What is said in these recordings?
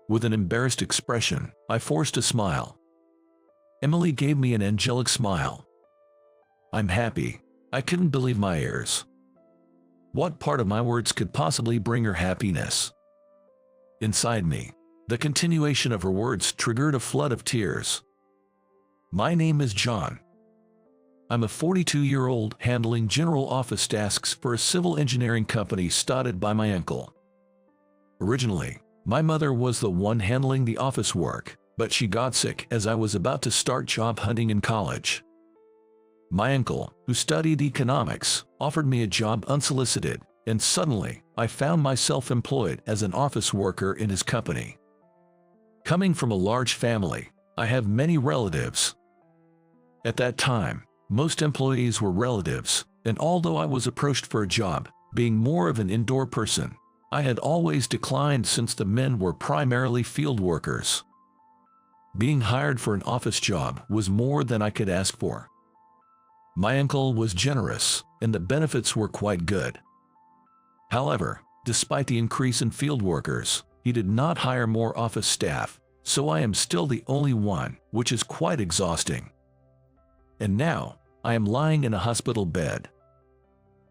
With an embarrassed expression, I forced a smile. Emily gave me an angelic smile. "I'm happy." I couldn't believe my ears. What part of my words could possibly bring her happiness? Inside me, the continuation of her words triggered a flood of tears. "My name is John. I'm a 42-year-old handling general office tasks for a civil engineering company started by my uncle. Originally, my mother was the one handling the office work, but she got sick as I was about to start job hunting in college. My uncle, who studied economics, offered me a job unsolicited, and suddenly, I found myself employed as an office worker in his company. Coming from a large family, I have many relatives. At that time, most employees were relatives, and although I was approached for a job, being more of an indoor person, I had always declined since the men were primarily field workers. Being hired for an office job was more than I could ask for. My uncle was generous, and the benefits were quite good. However, despite the increase in field workers, he did not hire more office staff, so I am still the only one, which is quite exhausting. And now, I am lying in a hospital bed.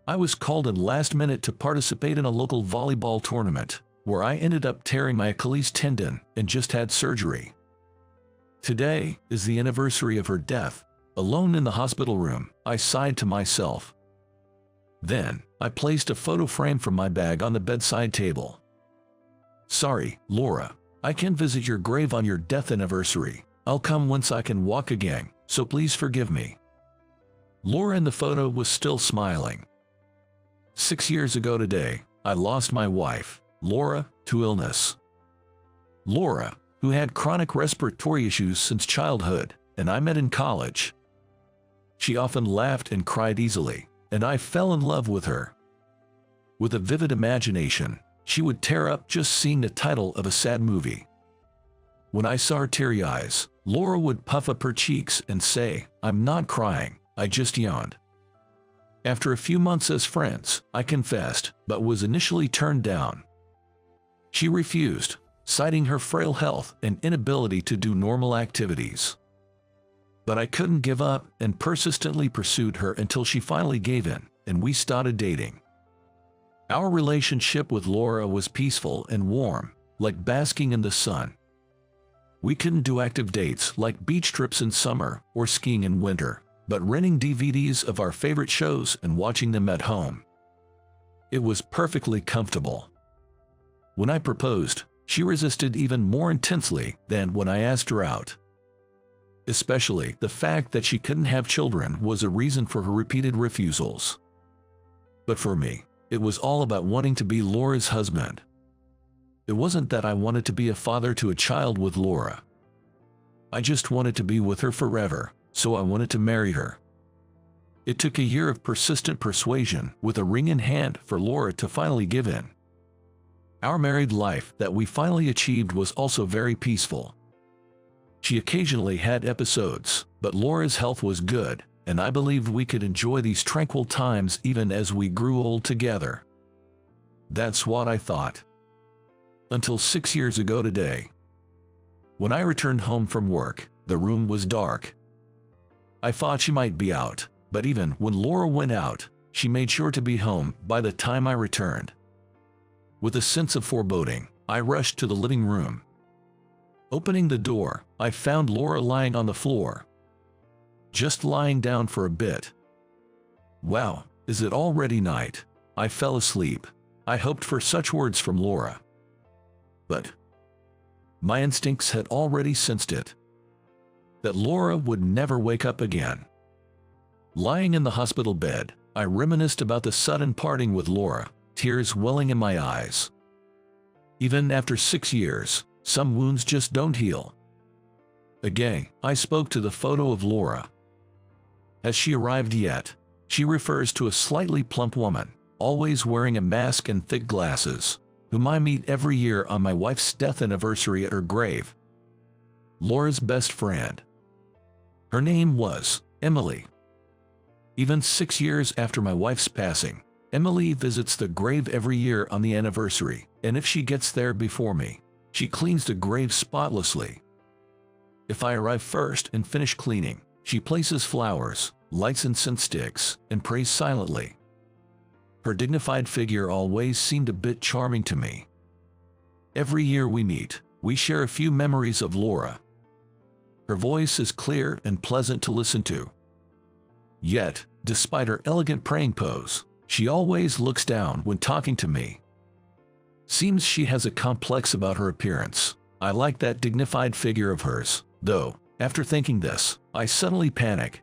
I was called in last minute to participate in a local volleyball tournament, where I ended up tearing my Achilles tendon and just had surgery. Today is the anniversary of her death. Alone in the hospital room, I sighed to myself. Then, I placed a photo frame from my bag on the bedside table. "Sorry, Laura, I can't visit your grave on your death anniversary. I'll come once I can walk again, so please forgive me." Laura in the photo was still smiling. 6 years ago today, I lost my wife, Laura, to illness. Laura, who had chronic respiratory issues since childhood, and I met in college. She often laughed and cried easily, and I fell in love with her. With a vivid imagination, she would tear up just seeing the title of a sad movie. When I saw her teary eyes, Laura would puff up her cheeks and say, "I'm not crying, I just yawned." After a few months as friends, I confessed, but was initially turned down. She refused, citing her frail health and inability to do normal activities. But I couldn't give up and persistently pursued her until she finally gave in, and we started dating. Our relationship with Laura was peaceful and warm, like basking in the sun. We couldn't do active dates like beach trips in summer or skiing in winter, but renting DVDs of our favorite shows and watching them at home. It was perfectly comfortable. When I proposed, she resisted even more intensely than when I asked her out. Especially the fact that she couldn't have children was a reason for her repeated refusals. But for me, it was all about wanting to be Laura's husband. It wasn't that I wanted to be a father to a child with Laura. I just wanted to be with her forever, so I wanted to marry her. It took a year of persistent persuasion with a ring in hand for Laura to finally give in. Our married life that we finally achieved was also very peaceful. She occasionally had episodes, but Laura's health was good, and I believed we could enjoy these tranquil times even as we grew old together. That's what I thought. Until 6 years ago today. When I returned home from work, the room was dark. I thought she might be out, but even when Laura went out, she made sure to be home by the time I returned. With a sense of foreboding, I rushed to the living room. Opening the door, I found Laura lying on the floor. Just lying down for a bit. Wow, is it already night? I fell asleep. I hoped for such words from Laura. But my instincts had already sensed it. That Laura would never wake up again. Lying in the hospital bed, I reminisced about the sudden parting with Laura, tears welling in my eyes. Even after 6 years, some wounds just don't heal. Again, I spoke to the photo of Laura. Has she arrived yet? She refers to a slightly plump woman, always wearing a mask and thick glasses, whom I meet every year on my wife's death anniversary at her grave. Laura's best friend. Her name was Emily. Even 6 years after my wife's passing, Emily visits the grave every year on the anniversary, and if she gets there before me, She cleans the grave spotlessly. If I arrive first and finish cleaning, she places flowers, lights incense sticks, and prays silently. Her dignified figure always seemed a bit charming to me. Every year we meet, we share a few memories of Laura. Her voice is clear and pleasant to listen to. Yet, despite her elegant praying pose, she always looks down when talking to me. Seems she has a complex about her appearance. I like that dignified figure of hers, though, after thinking this, I suddenly panic.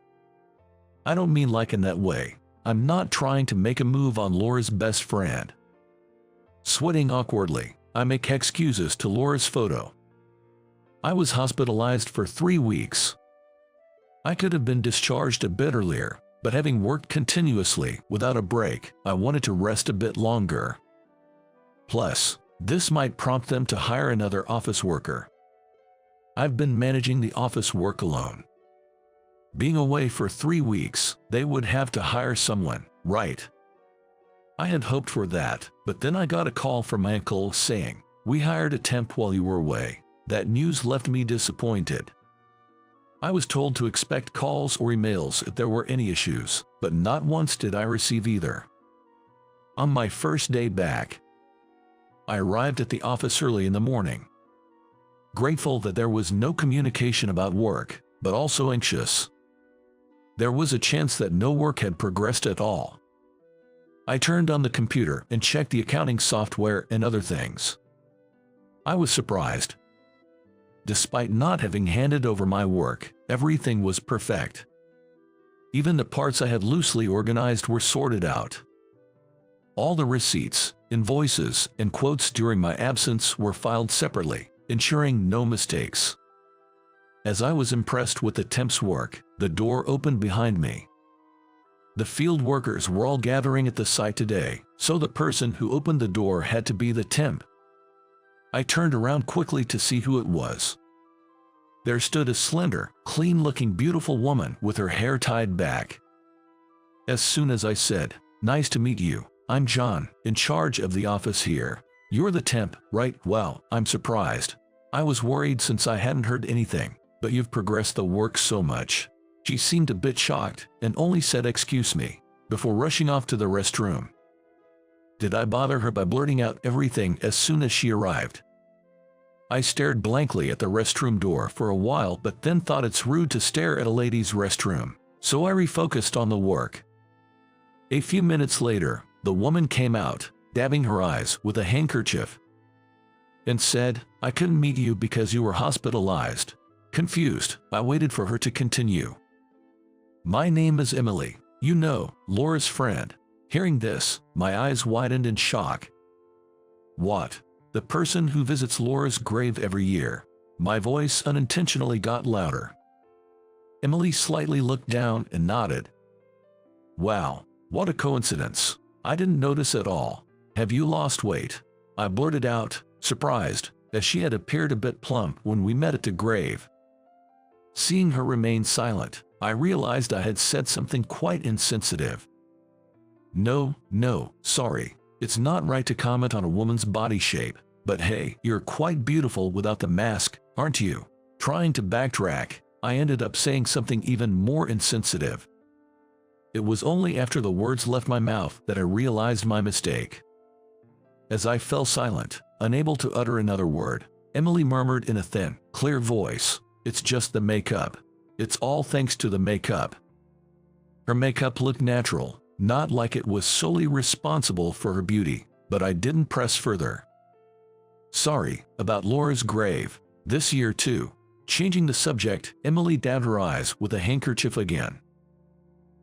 I don't mean like in that way. I'm not trying to make a move on Laura's best friend. Sweating awkwardly, I make excuses to Laura's photo. I was hospitalized for 3 weeks. I could have been discharged a bit earlier, but having worked continuously without a break, I wanted to rest a bit longer. Plus, this might prompt them to hire another office worker. I've been managing the office work alone. Being away for 3 weeks, they would have to hire someone, right? I had hoped for that, but then I got a call from my uncle saying, "We hired a temp while you were away." That news left me disappointed. I was told to expect calls or emails if there were any issues, but not once did I receive either. On my first day back, I arrived at the office early in the morning. Grateful that there was no communication about work, but also anxious. There was a chance that no work had progressed at all. I turned on the computer and checked the accounting software and other things. I was surprised. Despite not having handed over my work, everything was perfect. Even the parts I had loosely organized were sorted out. All the receipts, invoices, and quotes during my absence were filed separately, ensuring no mistakes. As I was impressed with the temp's work, the door opened behind me. The field workers were all gathering at the site today, so the person who opened the door had to be the temp. I turned around quickly to see who it was. There stood a slender, clean-looking beautiful woman with her hair tied back. As soon as I said, "Nice to meet you, I'm John, in charge of the office here. You're the temp, right? Well, I'm surprised. I was worried since I hadn't heard anything, but you've progressed the work so much." She seemed a bit shocked and only said "excuse me" before rushing off to the restroom. Did I bother her by blurting out everything as soon as she arrived? I stared blankly at the restroom door for a while, but then thought it's rude to stare at a ladies' restroom, so I refocused on the work. A few minutes later, the woman came out, dabbing her eyes with a handkerchief, and said, "I couldn't meet you because you were hospitalized." Confused, I waited for her to continue. "My name is Emily, you know, Laura's friend." Hearing this, my eyes widened in shock. "What? The person who visits Laura's grave every year?" My voice unintentionally got louder. Emily slightly looked down and nodded. "Wow, what a coincidence. I didn't notice at all. Have you lost weight?" I blurted out, surprised, as she had appeared a bit plump when we met at the grave. Seeing her remain silent, I realized I had said something quite insensitive. No, sorry. It's not right to comment on a woman's body shape, but hey, you're quite beautiful without the mask, aren't you? Trying to backtrack, I ended up saying something even more insensitive. It was only after the words left my mouth that I realized my mistake. As I fell silent, unable to utter another word, Emily murmured in a thin, clear voice, "It's just the makeup. It's all thanks to the makeup." Her makeup looked natural, not like it was solely responsible for her beauty, but I didn't press further. "Sorry, about Laura's grave. This year too." Changing the subject, Emily dabbed her eyes with a handkerchief again.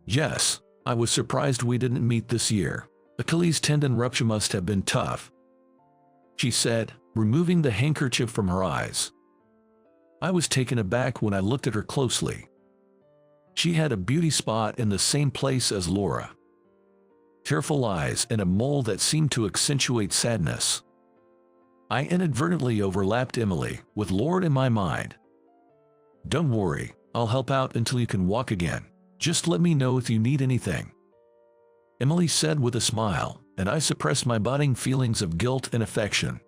"Yes, I was surprised we didn't meet this year. Achilles tendon rupture must have been tough," she said, removing the handkerchief from her eyes. I was taken aback when I looked at her closely. She had a beauty spot in the same place as Laura. Tearful eyes and a mole that seemed to accentuate sadness. I inadvertently overlapped Emily with Lord in my mind. "Don't worry, I'll help out until you can walk again. Just let me know if you need anything," Emily said with a smile, and I suppressed my budding feelings of guilt and affection.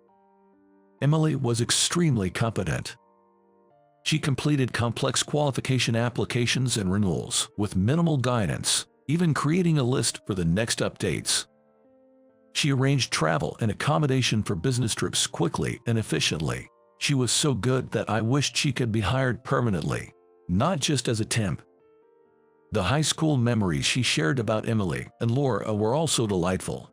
Emily was extremely competent. She completed complex qualification applications and renewals with minimal guidance, even creating a list for the next updates. She arranged travel and accommodation for business trips quickly and efficiently. She was so good that I wished she could be hired permanently, not just as a temp. The high school memories she shared about Emily and Laura were also delightful.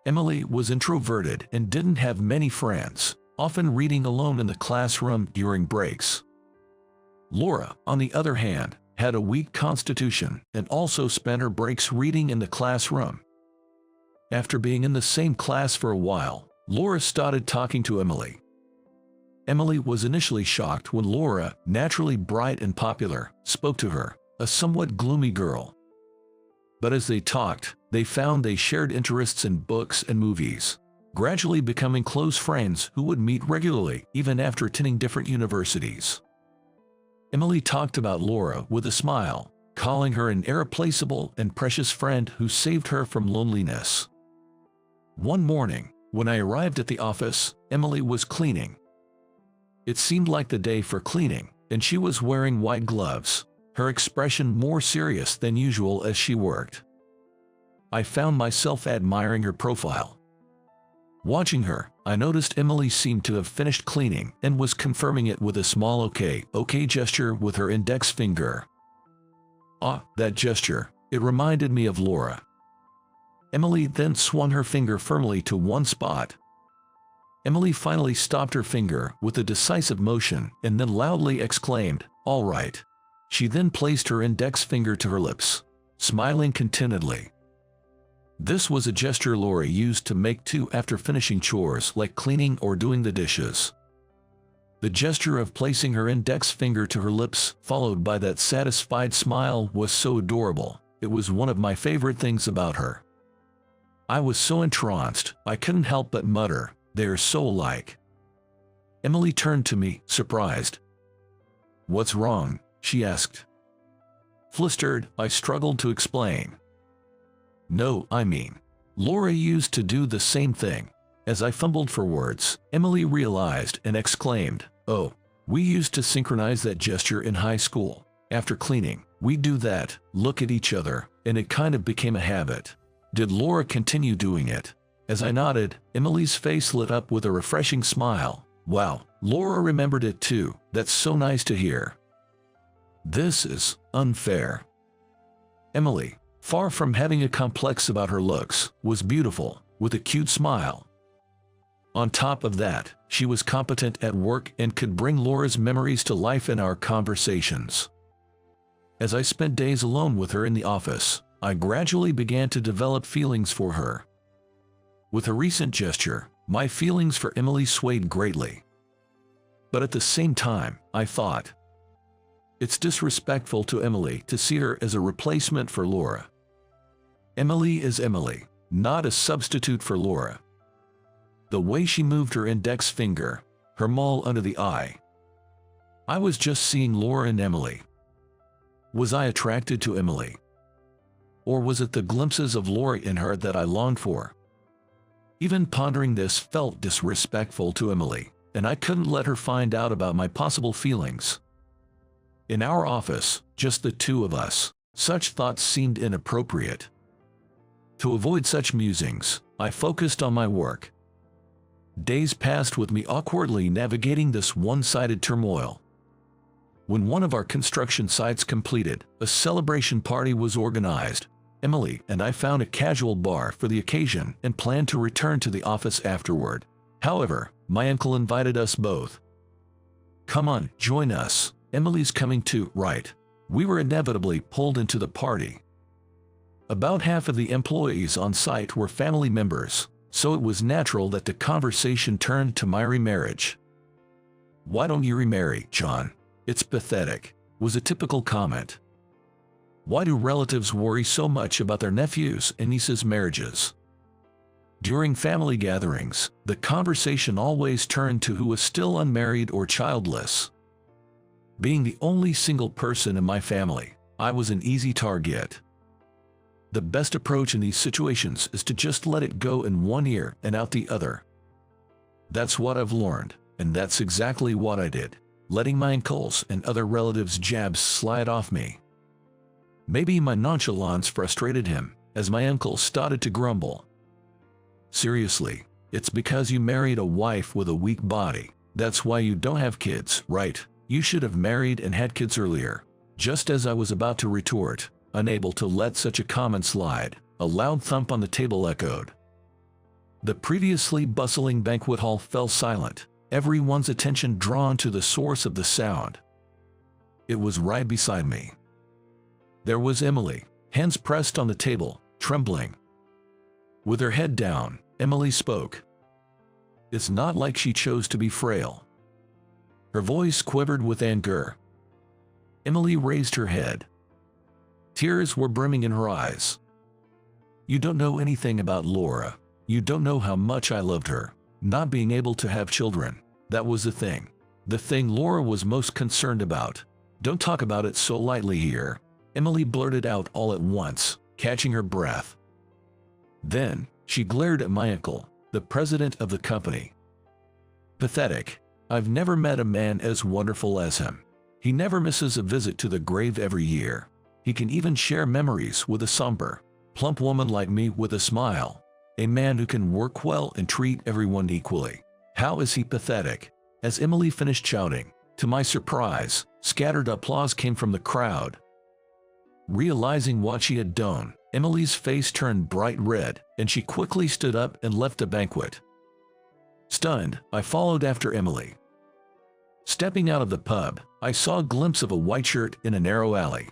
Emily was introverted and didn't have many friends, often reading alone in the classroom during breaks. Laura, on the other hand, had a weak constitution and also spent her breaks reading in the classroom. After being in the same class for a while, Laura started talking to Emily. Emily was initially shocked when Laura, naturally bright and popular, spoke to her, a somewhat gloomy girl. But as they talked, they found they shared interests in books and movies, gradually becoming close friends who would meet regularly even after attending different universities. Emily talked about Laura with a smile, calling her an irreplaceable and precious friend who saved her from loneliness. One morning, when I arrived at the office, Emily was cleaning. It seemed like the day for cleaning, and she was wearing white gloves, her expression more serious than usual as she worked. I found myself admiring her profile. Watching her, I noticed Emily seemed to have finished cleaning and was confirming it with a small okay gesture with her index finger. Ah, that gesture, it reminded me of Laura. Emily then swung her finger firmly to one spot. Emily finally stopped her finger with a decisive motion and then loudly exclaimed, "All right." She then placed her index finger to her lips, smiling contentedly. This was a gesture Laura used to make too after finishing chores like cleaning or doing the dishes. The gesture of placing her index finger to her lips, followed by that satisfied smile, was so adorable. It was one of my favorite things about her. I was so entranced, I couldn't help but mutter, "They are so alike." Emily turned to me, surprised. "What's wrong?" she asked. Flustered, I struggled to explain. "No, I mean, Laura used to do the same thing." As I fumbled for words, Emily realized and exclaimed, "Oh, we used to synchronize that gesture in high school. After cleaning, we'd do that, look at each other, and it kind of became a habit." "Did Laura continue doing it?" As I nodded, Emily's face lit up with a refreshing smile. "Wow, Laura remembered it too. That's so nice to hear." "This is unfair." Emily, far from having a complex about her looks, was beautiful, with a cute smile. On top of that, she was competent at work and could bring Laura's memories to life in our conversations. As I spent days alone with her in the office, I gradually began to develop feelings for her. With a recent gesture, my feelings for Emily swayed greatly. But at the same time, I thought, it's disrespectful to Emily to see her as a replacement for Laura. Emily is Emily, not a substitute for Laura. The way she moved her index finger, her mole under the eye. I was just seeing Laura and Emily. Was I attracted to Emily? Or was it the glimpses of Laura in her that I longed for? Even pondering this felt disrespectful to Emily, and I couldn't let her find out about my possible feelings. In our office, just the two of us, such thoughts seemed inappropriate. To avoid such musings, I focused on my work. Days passed with me awkwardly navigating this one-sided turmoil. When one of our construction sites completed, a celebration party was organized. Emily and I found a casual bar for the occasion and planned to return to the office afterward. However, my uncle invited us both. "Come on, join us. Emily's coming too, right?" We were inevitably pulled into the party. About half of the employees on site were family members, so it was natural that the conversation turned to my remarriage. "Why don't you remarry, John? It's pathetic," was a typical comment. Why do relatives worry so much about their nephews' and nieces' marriages? During family gatherings, the conversation always turned to who was still unmarried or childless. Being the only single person in my family, I was an easy target. The best approach in these situations is to just let it go in one ear and out the other. That's what I've learned, and that's exactly what I did, letting my uncles and other relatives' jabs slide off me. Maybe my nonchalance frustrated him, as my uncle started to grumble. Seriously, it's because you married a wife with a weak body. That's why you don't have kids, right? You should have married and had kids earlier. Just as I was about to retort, unable to let such a comment slide, a loud thump on the table echoed. The previously bustling banquet hall fell silent, everyone's attention drawn to the source of the sound. It was right beside me. There was Emily, hands pressed on the table, trembling. With her head down, Emily spoke. It's not like she chose to be frail. Her voice quivered with anger. Emily raised her head. Tears were brimming in her eyes. You don't know anything about Laura. You don't know how much I loved her. Not being able to have children, that was the thing. The thing Laura was most concerned about. Don't talk about it so lightly here, Emily blurted out all at once, catching her breath. Then, she glared at my uncle, the president of the company. Pathetic. I've never met a man as wonderful as him. He never misses a visit to the grave every year. He can even share memories with a somber, plump woman like me with a smile. A man who can work well and treat everyone equally. How is he pathetic? As Emily finished shouting, to my surprise, scattered applause came from the crowd. Realizing what she had done, Emily's face turned bright red, and she quickly stood up and left the banquet. Stunned, I followed after Emily. Stepping out of the pub, I saw a glimpse of a white shirt in a narrow alley.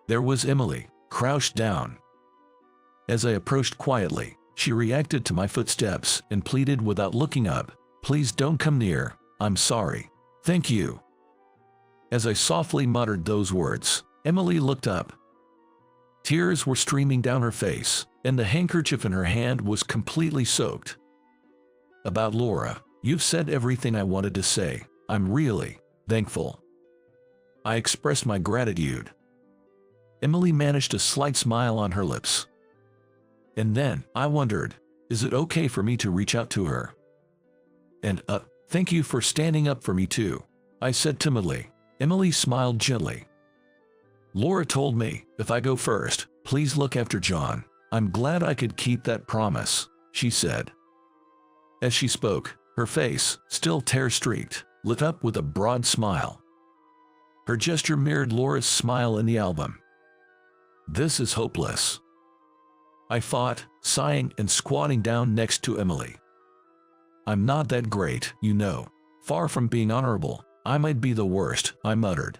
There was Emily, crouched down. As I approached quietly, she reacted to my footsteps and pleaded without looking up, "Please don't come near, I'm sorry. Thank you." As I softly muttered those words, Emily looked up. Tears were streaming down her face, and the handkerchief in her hand was completely soaked. About Laura, you've said everything I wanted to say. I'm really thankful. I expressed my gratitude. Emily managed a slight smile on her lips. And then, I wondered, is it okay for me to reach out to her? And, thank you for standing up for me too, I said timidly. Emily smiled gently. Laura told me, if I go first, please look after John. I'm glad I could keep that promise, she said. As she spoke, her face, still tear-streaked, lit up with a broad smile. Her gesture mirrored Laura's smile in the album. This is hopeless, I thought, sighing and squatting down next to Emily. I'm not that great, you know. Far from being honorable, I might be the worst, I muttered.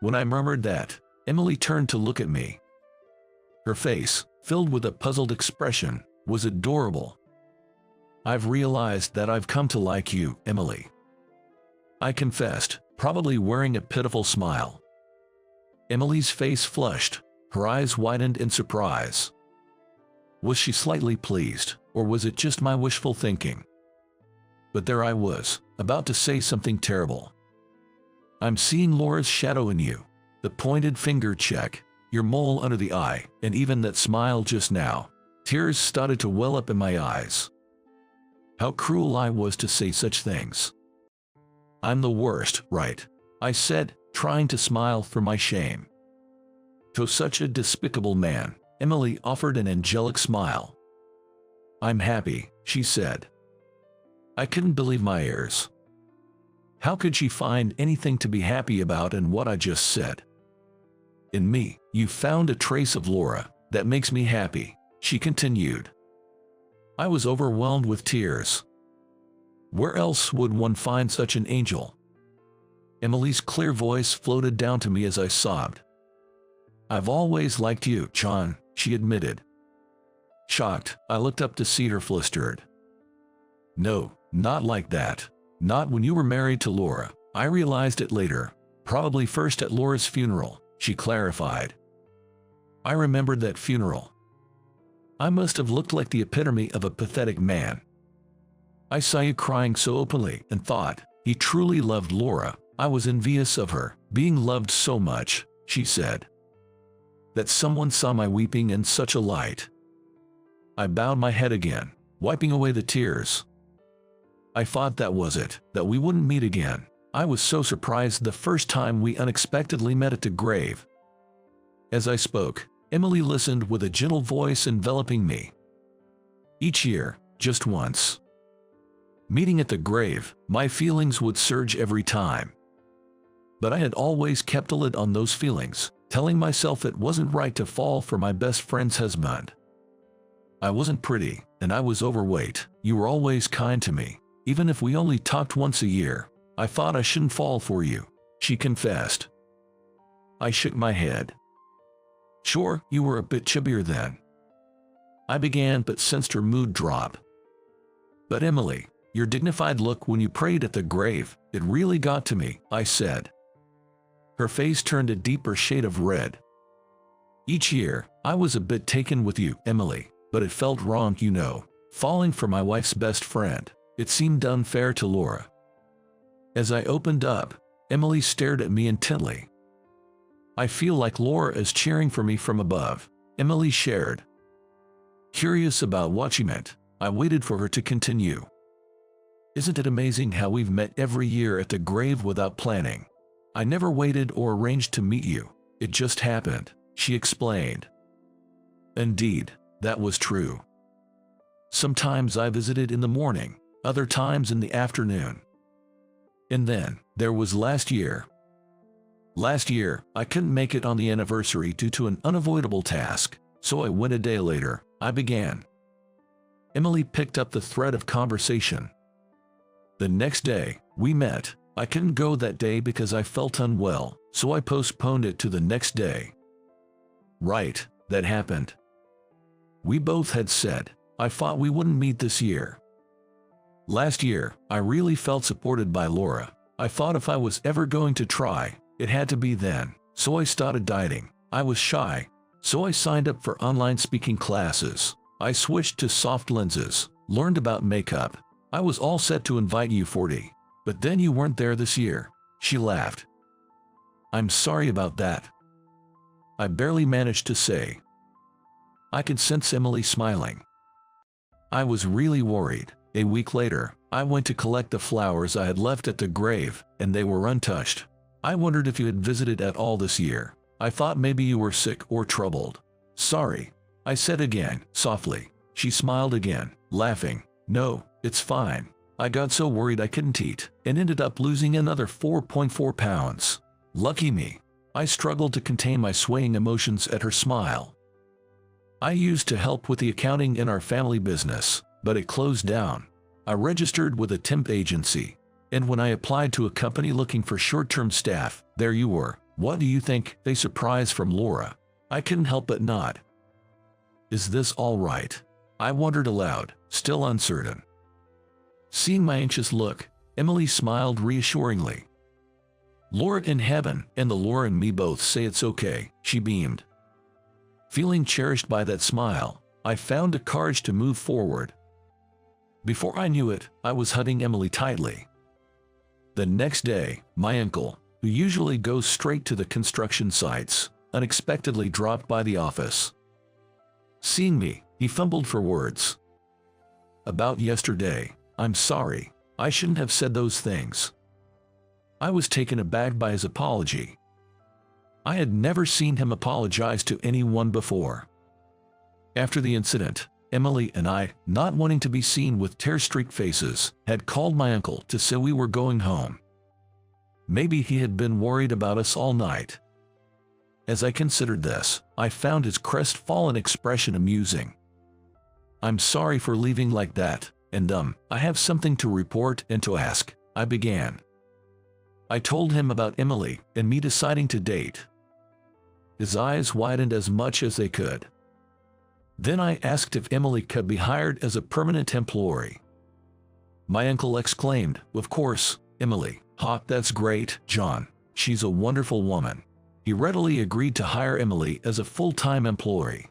When I murmured that, Emily turned to look at me. Her face, filled with a puzzled expression, was adorable. I've realized that I've come to like you, Emily, I confessed, probably wearing a pitiful smile. Emily's face flushed, her eyes widened in surprise. Was she slightly pleased, or was it just my wishful thinking? But there I was, about to say something terrible. I'm seeing Laura's shadow in you, the pointed finger check, your mole under the eye, and even that smile just now. Tears started to well up in my eyes. How cruel I was to say such things. I'm the worst, right? I said, trying to smile through my shame. To such a despicable man, Emily offered an angelic smile. I'm happy, she said. I couldn't believe my ears. How could she find anything to be happy about in what I just said? In me, you found a trace of Laura that makes me happy, she continued. I was overwhelmed with tears. Where else would one find such an angel? Emily's clear voice floated down to me as I sobbed. I've always liked you, John, she admitted. Shocked, I looked up to see her flustered. No, not like that. Not when you were married to Laura. I realized it later, probably first at Laura's funeral, she clarified. I remembered that funeral. I must have looked like the epitome of a pathetic man. I saw you crying so openly and thought, he truly loved Laura. I was envious of her, being loved so much, she said. That someone saw my weeping in such a light. I bowed my head again, wiping away the tears. I thought that was it, that we wouldn't meet again. I was so surprised the first time we unexpectedly met at the grave. As I spoke, Emily listened with a gentle voice enveloping me. Each year, just once. Meeting at the grave, my feelings would surge every time. But I had always kept a lid on those feelings, telling myself it wasn't right to fall for my best friend's husband. I wasn't pretty, and I was overweight. You were always kind to me. Even if we only talked once a year, I thought I shouldn't fall for you, she confessed. I shook my head. Sure, you were a bit chubbier then. I began but sensed her mood drop. But Emily, your dignified look when you prayed at the grave, it really got to me, I said. Her face turned a deeper shade of red. Each year, I was a bit taken with you, Emily, but it felt wrong, you know. Falling for my wife's best friend, it seemed unfair to Laura. As I opened up, Emily stared at me intently. I feel like Laura is cheering for me from above, Emily shared. Curious about what she meant, I waited for her to continue. Isn't it amazing how we've met every year at the grave without planning? I never waited or arranged to meet you, it just happened, she explained. Indeed, that was true. Sometimes I visited in the morning, other times in the afternoon. And then, there was last year. Last year, I couldn't make it on the anniversary due to an unavoidable task, so I went a day later, I began. Emily picked up the thread of conversation. The next day, we met. I couldn't go that day because I felt unwell, so I postponed it to the next day. Right, that happened. We both had said, I thought we wouldn't meet this year. Last year, I really felt supported by Laura. I thought if I was ever going to try, it had to be then, so I started dieting. I was shy, so I signed up for online speaking classes. I switched to soft lenses, learned about makeup. I was all set to invite you 40. But then you weren't there this year, she laughed. I'm sorry about that. I barely managed to say. I could sense Emily smiling. I was really worried. A week later, I went to collect the flowers I had left at the grave, and they were untouched. I wondered if you had visited at all this year. I thought maybe you were sick or troubled. Sorry, I said again, softly. She smiled again, laughing. No, it's fine. I got so worried I couldn't eat, and ended up losing another 4.4 pounds. Lucky me. I struggled to contain my swaying emotions at her smile. I used to help with the accounting in our family business, but it closed down. I registered with a temp agency, and when I applied to a company looking for short-term staff, there you were. What do you think? A surprise from Laura. I couldn't help but nod. Is this all right? I wondered aloud, still uncertain. Seeing my anxious look, Emily smiled reassuringly. Lord in heaven and the Laura and me both say it's okay, she beamed. Feeling cherished by that smile, I found the courage to move forward. Before I knew it, I was hugging Emily tightly. The next day, my uncle, who usually goes straight to the construction sites, unexpectedly dropped by the office. Seeing me, he fumbled for words. About yesterday, I'm sorry, I shouldn't have said those things. I was taken aback by his apology. I had never seen him apologize to anyone before. After the incident, Emily and I, not wanting to be seen with tear-streaked faces, had called my uncle to say we were going home. Maybe he had been worried about us all night. As I considered this, I found his crestfallen expression amusing. I'm sorry for leaving like that, and I have something to report and to ask, I began. I told him about Emily and me deciding to date. His eyes widened as much as they could. Then I asked if Emily could be hired as a permanent employee. My uncle exclaimed, of course, Emily. Ha, that's great, John. She's a wonderful woman. He readily agreed to hire Emily as a full-time employee.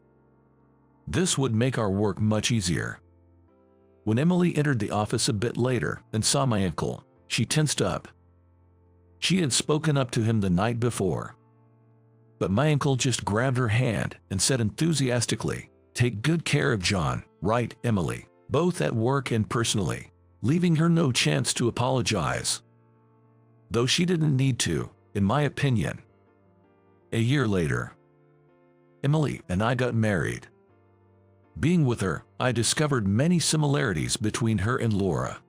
This would make our work much easier. When Emily entered the office a bit later and saw my uncle, she tensed up. She had spoken up to him the night before. But my uncle just grabbed her hand and said enthusiastically, take good care of John, right, Emily, both at work and personally. leaving her no chance to apologize. Though she didn't need to, in my opinion. A year later, Emily and I got married. Being with her, I discovered many similarities between her and Laura.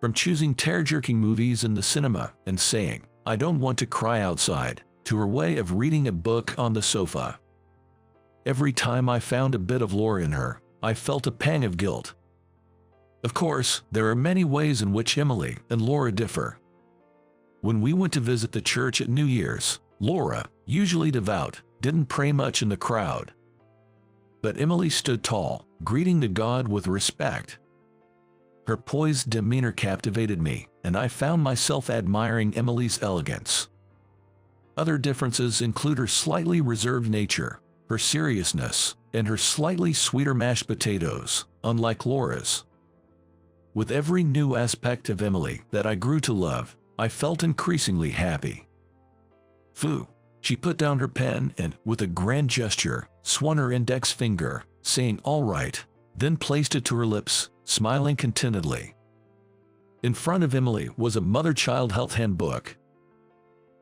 From choosing tear-jerking movies in the cinema and saying, "I don't want to cry outside," to her way of reading a book on the sofa. Every time I found a bit of Laura in her, I felt a pang of guilt. Of course, there are many ways in which Emily and Laura differ. When we went to visit the church at New Year's, Laura, usually devout, didn't pray much in the crowd. But Emily stood tall, greeting the God with respect. Her poised demeanor captivated me, and I found myself admiring Emily's elegance. Other differences include her slightly reserved nature, her seriousness, and her slightly sweeter mashed potatoes, unlike Laura's. With every new aspect of Emily that I grew to love, I felt increasingly happy. Phew. She put down her pen and, with a grand gesture, swung her index finger, saying "all right," then placed it to her lips, smiling contentedly. In front of Emily was a mother-child health handbook.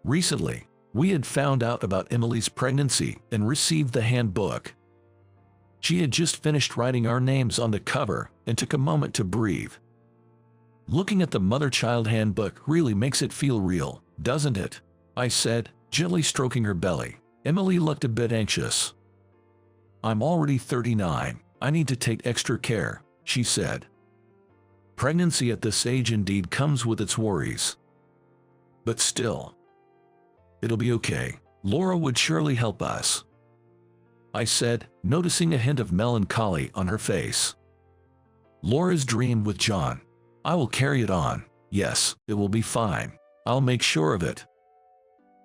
Recently, we had found out about Emily's pregnancy and received the handbook. She had just finished writing our names on the cover and took a moment to breathe. "Looking at the mother-child handbook really makes it feel real, doesn't it?" I said, gently stroking her belly. Emily looked a bit anxious. "I'm already 39. I need to take extra care," she said. "Pregnancy at this age indeed comes with its worries. But still, it'll be okay. Laura would surely help us," I said, noticing a hint of melancholy on her face. "Laura's dream with John. I will carry it on. Yes, it will be fine. I'll make sure of it."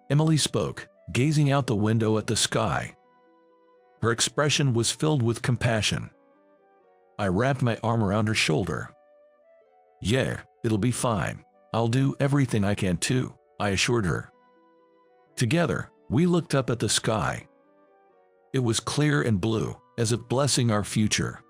Emily spoke, gazing out the window at the sky. Her expression was filled with compassion. I wrapped my arm around her shoulder. "Yeah, it'll be fine. I'll do everything I can too," I assured her. Together, we looked up at the sky. It was clear and blue, as if blessing our future.